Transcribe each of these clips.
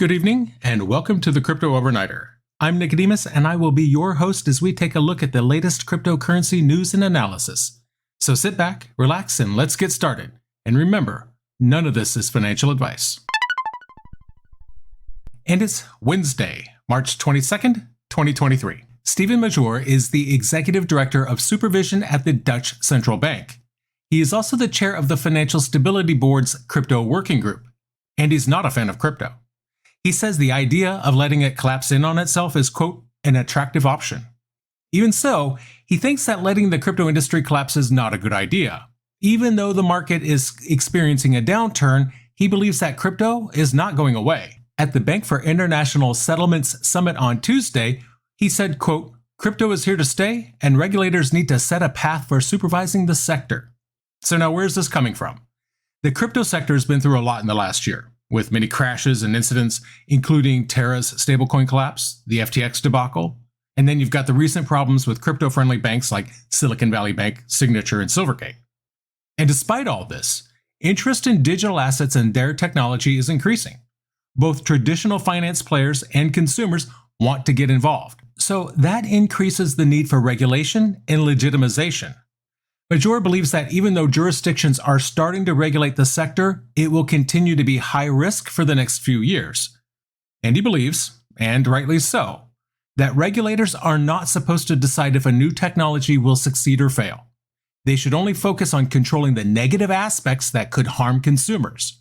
Good evening, and welcome to the Crypto Overnighter. I'm Nikodemus, and I will be your host as we take a look at the latest cryptocurrency news and analysis. So sit back, relax, and let's get started. And remember, none of this is financial advice. And it's Wednesday, March 22nd, 2023. Steven Major is the Executive Director of Supervision at the Dutch Central Bank. He is also the chair of the Financial Stability Board's Crypto Working Group, and he's not a fan of crypto. He says the idea of letting it collapse in on itself is, quote, an attractive option. Even so, he thinks that letting the crypto industry collapse is not a good idea. Even though the market is experiencing a downturn, he believes that crypto is not going away. At the Bank for International Settlements Summit on Tuesday, he said, quote, crypto is here to stay, and regulators need to set a path for supervising the sector. So now where's this coming from? The crypto sector has been through a lot in the last year, with many crashes and incidents, including Terra's stablecoin collapse, the FTX debacle, and then you've got the recent problems with crypto-friendly banks like Silicon Valley Bank, Signature, and Silvergate. And despite all this, interest in digital assets and their technology is increasing. Both traditional finance players and consumers want to get involved. So that increases the need for regulation and legitimization. Major believes that even though jurisdictions are starting to regulate the sector, it will continue to be high risk for the next few years. And he believes, and rightly so, that regulators are not supposed to decide if a new technology will succeed or fail. They should only focus on controlling the negative aspects that could harm consumers.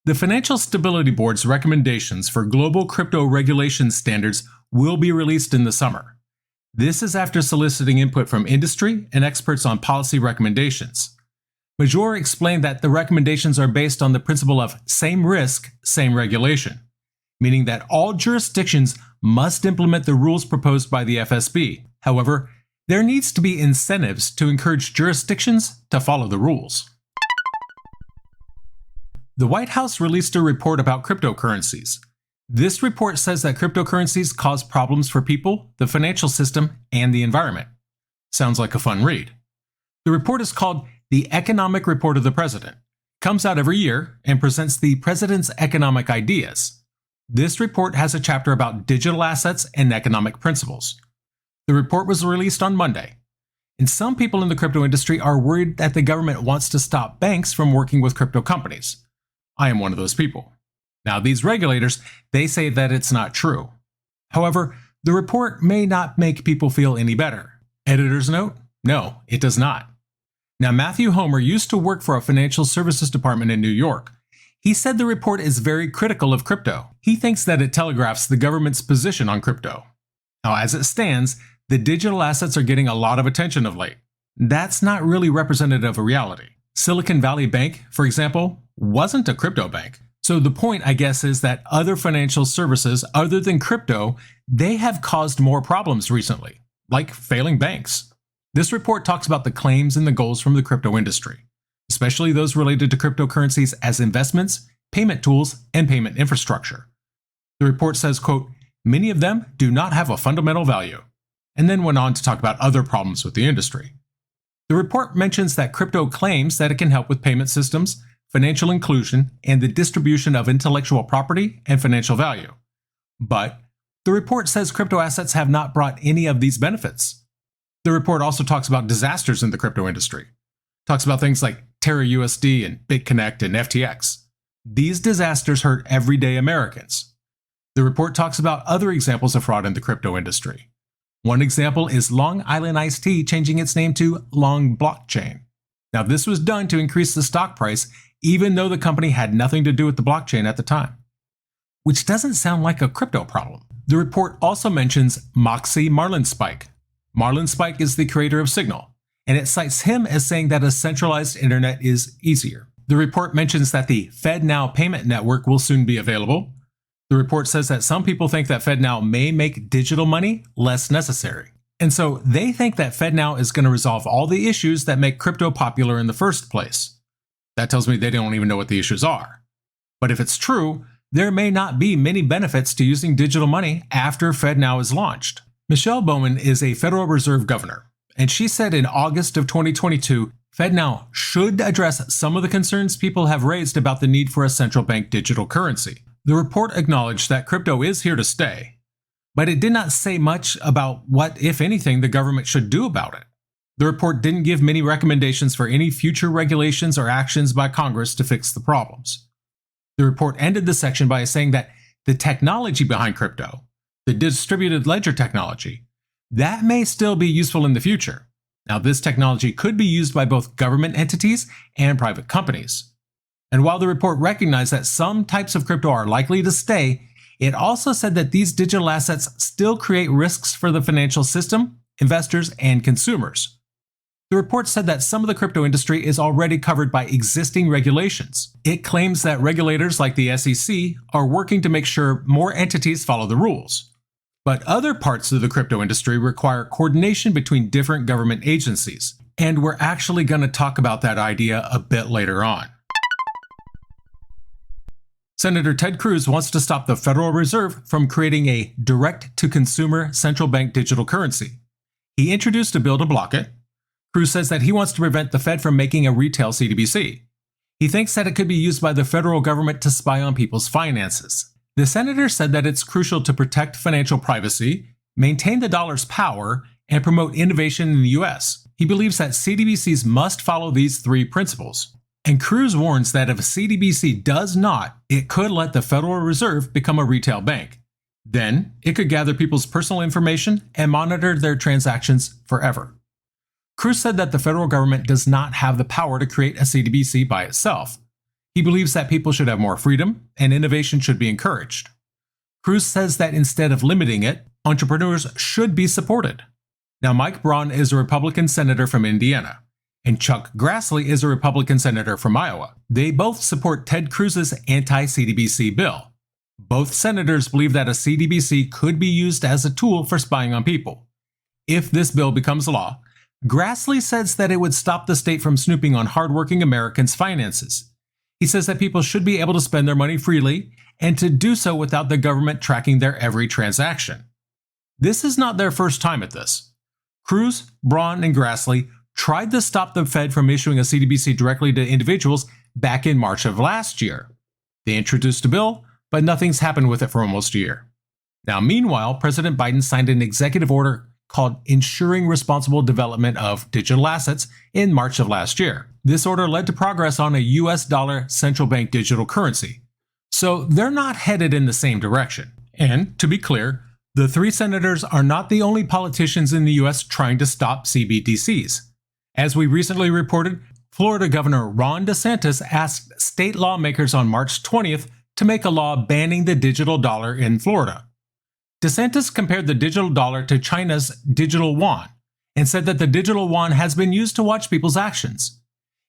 The Financial Stability Board's recommendations for global crypto regulation standards will be released in the summer. This is after soliciting input from industry and experts on policy recommendations. Major explained that the recommendations are based on the principle of same risk, same regulation, meaning that all jurisdictions must implement the rules proposed by the FSB. However, there needs to be incentives to encourage jurisdictions to follow the rules. The White House released a report about cryptocurrencies. This report says that cryptocurrencies cause problems for people, the financial system, and the environment. Sounds like a fun read. The report is called The Economic Report of the President. Comes out every year and presents the President's economic ideas. This report has a chapter about digital assets and economic principles. The report was released on Monday. And some people in the crypto industry are worried that the government wants to stop banks from working with crypto companies. I am one of those people. Now, these regulators, they say that it's not true. However, the report may not make people feel any better. Editor's note? No, it does not. Now, Matthew Homer used to work for a financial services department in New York. He said the report is very critical of crypto. He thinks that it telegraphs the government's position on crypto. Now, as it stands, the digital assets are getting a lot of attention of late. That's not really representative of reality. Silicon Valley Bank, for example, wasn't a crypto bank. So the point, I guess, is that other financial services other than crypto, they have caused more problems recently, like failing banks. This report talks about the claims and the goals from the crypto industry, especially those related to cryptocurrencies as investments, payment tools, and payment infrastructure. The report says, quote, many of them do not have a fundamental value, and then went on to talk about other problems with the industry. The report mentions that crypto claims that it can help with payment systems, financial inclusion, and the distribution of intellectual property and financial value. But the report says crypto assets have not brought any of these benefits. The report also talks about disasters in the crypto industry. Talks about things like Terra USD and BitConnect and FTX. These disasters hurt everyday Americans. The report talks about other examples of fraud in the crypto industry. One example is Long Island Iced Tea changing its name to Long Blockchain. Now, this was done to increase the stock price, even though the company had nothing to do with the blockchain at the time. Which doesn't sound like a crypto problem. The report also mentions Moxie Marlinspike. Marlinspike is the creator of Signal, and it cites him as saying that a centralized internet is easier. The report mentions that the FedNow payment network will soon be available. The report says that some people think that FedNow may make digital money less necessary. And so they think that FedNow is going to resolve all the issues that make crypto popular in the first place. That tells me they don't even know what the issues are. But if it's true, there may not be many benefits to using digital money after FedNow is launched. Michelle Bowman is a Federal Reserve governor, and she said in August of 2022, FedNow should address some of the concerns people have raised about the need for a central bank digital currency. The report acknowledged that crypto is here to stay, but it did not say much about what, if anything, the government should do about it. The report didn't give many recommendations for any future regulations or actions by Congress to fix the problems. The report ended the section by saying that the technology behind crypto, the distributed ledger technology, that may still be useful in the future. Now, this technology could be used by both government entities and private companies. And while the report recognized that some types of crypto are likely to stay, it also said that these digital assets still create risks for the financial system, investors, and consumers. The report said that some of the crypto industry is already covered by existing regulations. It claims that regulators like the SEC are working to make sure more entities follow the rules. But other parts of the crypto industry require coordination between different government agencies, and we're actually going to talk about that idea a bit later on. Senator Ted Cruz wants to stop the Federal Reserve from creating a direct-to-consumer central bank digital currency. He introduced a bill to block it. Cruz says that he wants to prevent the Fed from making a retail CDBC. He thinks that it could be used by the federal government to spy on people's finances. The senator said that it's crucial to protect financial privacy, maintain the dollar's power, and promote innovation in the US. He believes that CDBCs must follow these three principles. And Cruz warns that if a CDBC does not, it could let the Federal Reserve become a retail bank. Then, it could gather people's personal information and monitor their transactions forever. Cruz said that the federal government does not have the power to create a CDBC by itself. He believes that people should have more freedom and innovation should be encouraged. Cruz says that instead of limiting it, entrepreneurs should be supported. Now, Mike Braun is a Republican senator from Indiana, and Chuck Grassley is a Republican senator from Iowa. They both support Ted Cruz's anti-CDBC bill. Both senators believe that a CDBC could be used as a tool for spying on people. If this bill becomes law, Grassley says that it would stop the state from snooping on hardworking Americans' finances. He says that people should be able to spend their money freely and to do so without the government tracking their every transaction. This is not their first time at this. Cruz, Braun, and Grassley tried to stop the Fed from issuing a CDBC directly to individuals back in March of last year. They introduced a bill, but nothing's happened with it for almost a year. Now, meanwhile, President Biden signed an executive order called Ensuring Responsible Development of Digital Assets in March of last year. This order led to progress on a US dollar central bank digital currency. So they're not headed in the same direction. And to be clear, the three senators are not the only politicians in the US trying to stop CBDCs. As we recently reported, Florida Governor Ron DeSantis asked state lawmakers on March 20th to make a law banning the digital dollar in Florida. DeSantis compared the digital dollar to China's digital yuan and said that the digital yuan has been used to watch people's actions.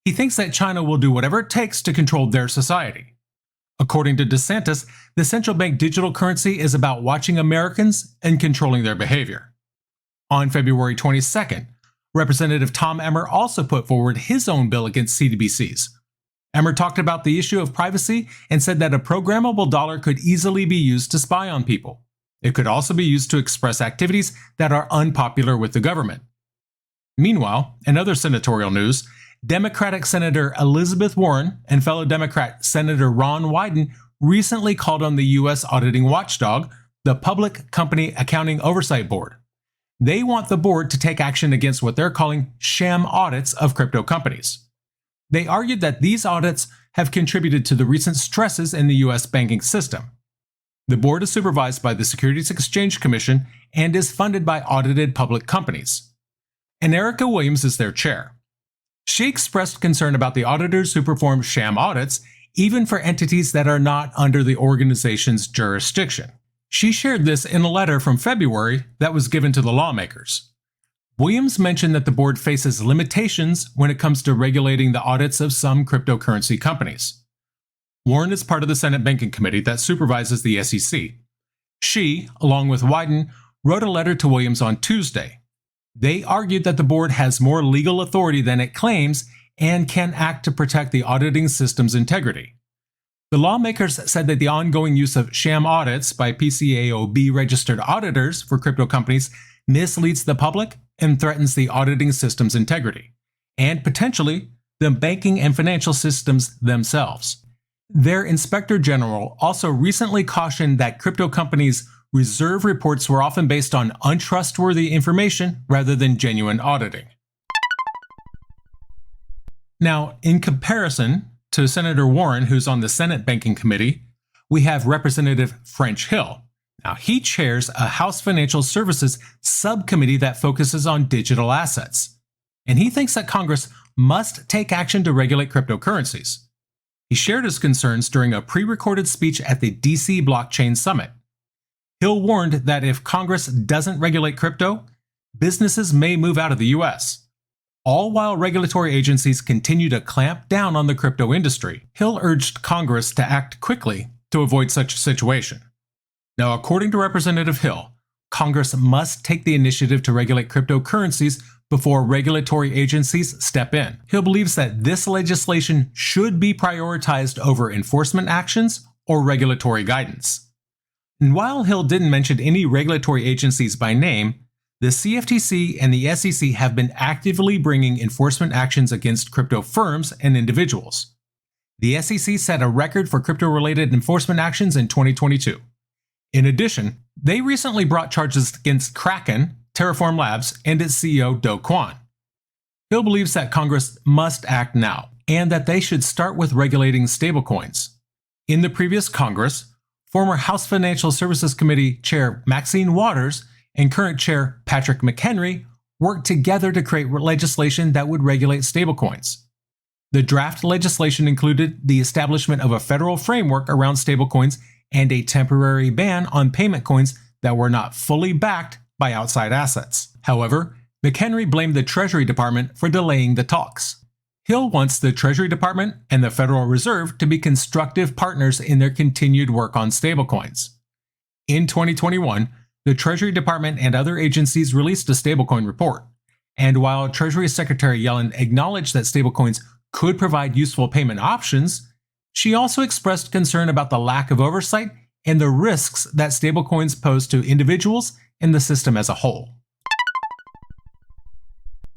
He thinks that China will do whatever it takes to control their society. According to DeSantis, the central bank digital currency is about watching Americans and controlling their behavior. On February 22nd, Representative Tom Emmer also put forward his own bill against CDBCs. Emmer talked about the issue of privacy and said that a programmable dollar could easily be used to spy on people. It could also be used to express activities that are unpopular with the government. Meanwhile, in other senatorial news, Democratic Senator Elizabeth Warren and fellow Democrat Senator Ron Wyden recently called on the U.S. auditing watchdog, the Public Company Accounting Oversight Board. They want the board to take action against what they're calling sham audits of crypto companies. They argued that these audits have contributed to the recent stresses in the U.S. banking system. The board is supervised by the Securities Exchange Commission and is funded by audited public companies. And Erica Williams is their chair. She expressed concern about the auditors who perform sham audits, even for entities that are not under the organization's jurisdiction. She shared this in a letter from February that was given to the lawmakers. Williams mentioned that the board faces limitations when it comes to regulating the audits of some cryptocurrency companies. Warren is part of the Senate Banking Committee that supervises the SEC. She, along with Wyden, wrote a letter to Williams on Tuesday. They argued that the board has more legal authority than it claims and can act to protect the auditing system's integrity. The lawmakers said that the ongoing use of sham audits by PCAOB registered auditors for crypto companies misleads the public and threatens the auditing system's integrity, and potentially the banking and financial systems themselves. Their Inspector General also recently cautioned that crypto companies' reserve reports were often based on untrustworthy information rather than genuine auditing. Now, in comparison to Senator Warren, who's on the Senate Banking Committee, we have Representative French Hill. Now, he chairs a House Financial Services subcommittee that focuses on digital assets, and he thinks that Congress must take action to regulate cryptocurrencies. He shared his concerns during a pre-recorded speech at the DC Blockchain Summit. Hill warned that if Congress doesn't regulate crypto, businesses may move out of the US, all while regulatory agencies continue to clamp down on the crypto industry. Hill urged Congress to act quickly to avoid such a situation. Now, according to Representative Hill, Congress must take the initiative to regulate cryptocurrencies before regulatory agencies step in. Hill believes that this legislation should be prioritized over enforcement actions or regulatory guidance. And while Hill didn't mention any regulatory agencies by name, the CFTC and the SEC have been actively bringing enforcement actions against crypto firms and individuals. The SEC set a record for crypto-related enforcement actions in 2022. In addition, they recently brought charges against Kraken, Terraform Labs, and its CEO Do Kwon. Hill believes that Congress must act now, and that they should start with regulating stablecoins. In the previous Congress, former House Financial Services Committee Chair Maxine Waters and current Chair Patrick McHenry worked together to create legislation that would regulate stablecoins. The draft legislation included the establishment of a federal framework around stablecoins and a temporary ban on payment coins that were not fully backed by outside assets. However, McHenry blamed the Treasury Department for delaying the talks. Hill wants the Treasury Department and the Federal Reserve to be constructive partners in their continued work on stablecoins. In 2021, the Treasury Department and other agencies released a stablecoin report, and while Treasury Secretary Yellen acknowledged that stablecoins could provide useful payment options, she also expressed concern about the lack of oversight and the risks that stablecoins pose to individuals and the system as a whole.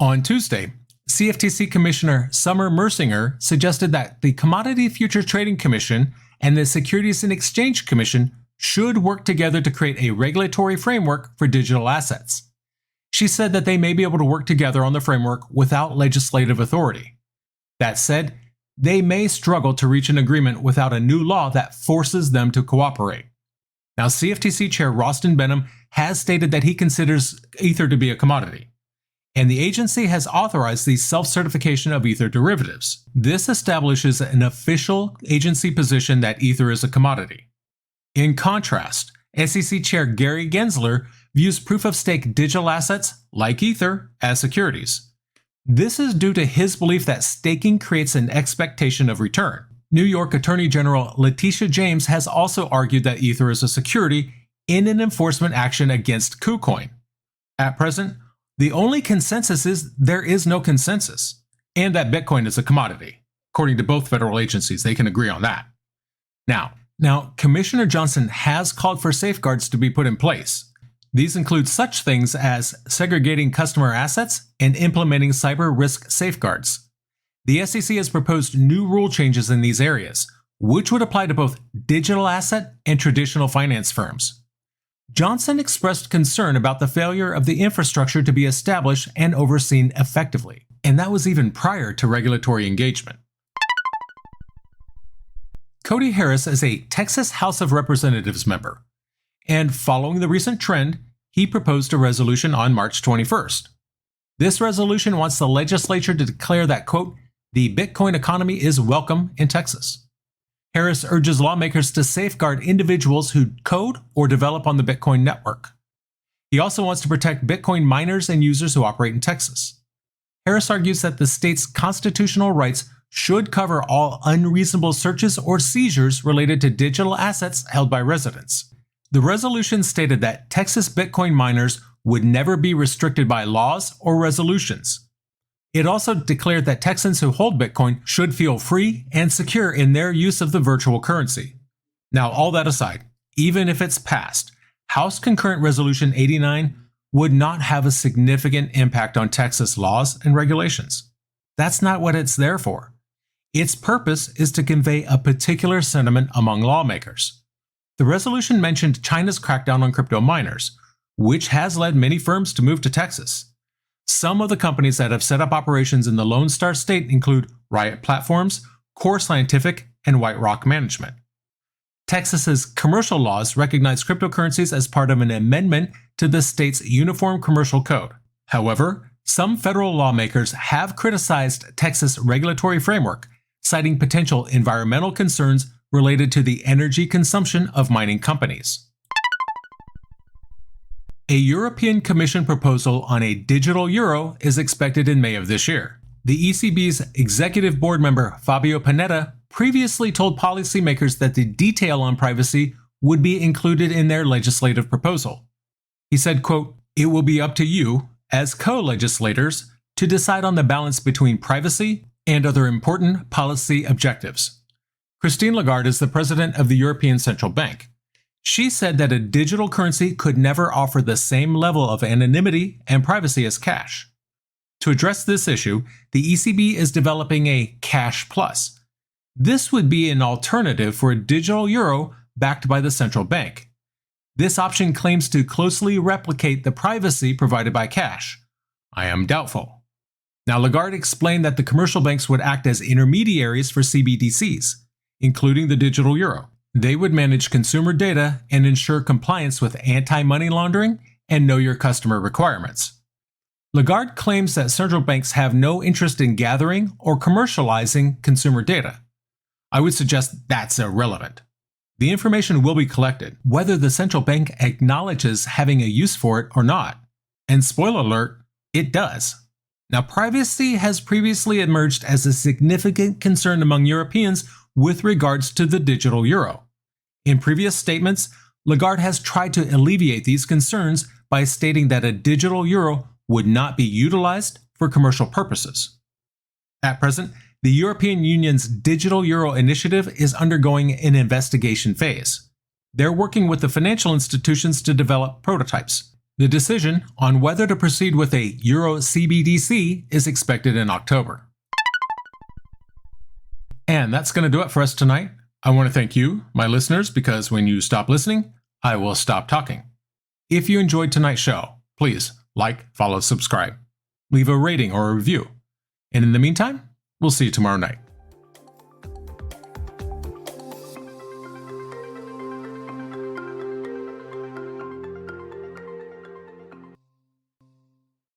On Tuesday, CFTC Commissioner Summer Mersinger suggested that the Commodity Futures Trading Commission and the Securities and Exchange Commission should work together to create a regulatory framework for digital assets. She said that they may be able to work together on the framework without legislative authority. That said, they may struggle to reach an agreement without a new law that forces them to cooperate. Now, CFTC Chair Ralston Benham has stated that he considers Ether to be a commodity, and the agency has authorized the self-certification of Ether derivatives. This establishes an official agency position that Ether is a commodity. In contrast, SEC Chair Gary Gensler views proof-of-stake digital assets, like Ether, as securities. This is due to his belief that staking creates an expectation of return. New York Attorney General Letitia James has also argued that Ether is a security in an enforcement action against KuCoin. At present, the only consensus is there is no consensus, and that Bitcoin is a commodity. According to both federal agencies, they can agree on that. Now, Commissioner Johnson has called for safeguards to be put in place. These include such things as segregating customer assets and implementing cyber risk safeguards. The SEC has proposed new rule changes in these areas, which would apply to both digital asset and traditional finance firms. Johnson expressed concern about the failure of the infrastructure to be established and overseen effectively, and that was even prior to regulatory engagement. Cody Harris is a Texas House of Representatives member, and following the recent trend, he proposed a resolution on March 21st. This resolution wants the legislature to declare that, quote, the Bitcoin economy is welcome in Texas. Harris urges lawmakers to safeguard individuals who code or develop on the Bitcoin network. He also wants to protect Bitcoin miners and users who operate in Texas. Harris argues that the state's constitutional rights should cover all unreasonable searches or seizures related to digital assets held by residents. The resolution stated that Texas Bitcoin miners would never be restricted by laws or resolutions. It also declared that Texans who hold Bitcoin should feel free and secure in their use of the virtual currency. Now, all that aside, even if it's passed, House Concurrent Resolution 89 would not have a significant impact on Texas laws and regulations. That's not what it's there for. Its purpose is to convey a particular sentiment among lawmakers. The resolution mentioned China's crackdown on crypto miners, which has led many firms to move to Texas. Some of the companies that have set up operations in the Lone Star State include Riot Platforms, Core Scientific, and White Rock Management. Texas's commercial laws recognize cryptocurrencies as part of an amendment to the state's Uniform Commercial Code. However, some federal lawmakers have criticized Texas' regulatory framework, citing potential environmental concerns related to the energy consumption of mining companies. A European Commission proposal on a digital euro is expected in May of this year. The ECB's executive board member Fabio Panetta previously told policymakers that the detail on privacy would be included in their legislative proposal. He said, quote, "It will be up to you, as co-legislators, to decide on the balance between privacy and other important policy objectives." Christine Lagarde is the president of the European Central Bank. She said that a digital currency could never offer the same level of anonymity and privacy as cash. To address this issue, the ECB is developing a Cash Plus. This would be an alternative for a digital euro backed by the central bank. This option claims to closely replicate the privacy provided by cash. I am doubtful. Now, Lagarde explained that the commercial banks would act as intermediaries for CBDCs, including the digital euro. They would manage consumer data and ensure compliance with anti-money laundering and know your customer requirements. Lagarde claims that central banks have no interest in gathering or commercializing consumer data. I would suggest that's irrelevant. The information will be collected, whether the central bank acknowledges having a use for it or not. And spoiler alert, it does. Now, privacy has previously emerged as a significant concern among Europeans with regards to the digital euro. In previous statements, Lagarde has tried to alleviate these concerns by stating that a digital euro would not be utilized for commercial purposes. At present, the European Union's Digital Euro initiative is undergoing an investigation phase. They're working with the financial institutions to develop prototypes. The decision on whether to proceed with a Euro CBDC is expected in October. And that's going to do it for us tonight. I want to thank you, my listeners, because when you stop listening, I will stop talking. If you enjoyed tonight's show, please like, follow, subscribe. Leave a rating or a review. And in the meantime, we'll see you tomorrow night.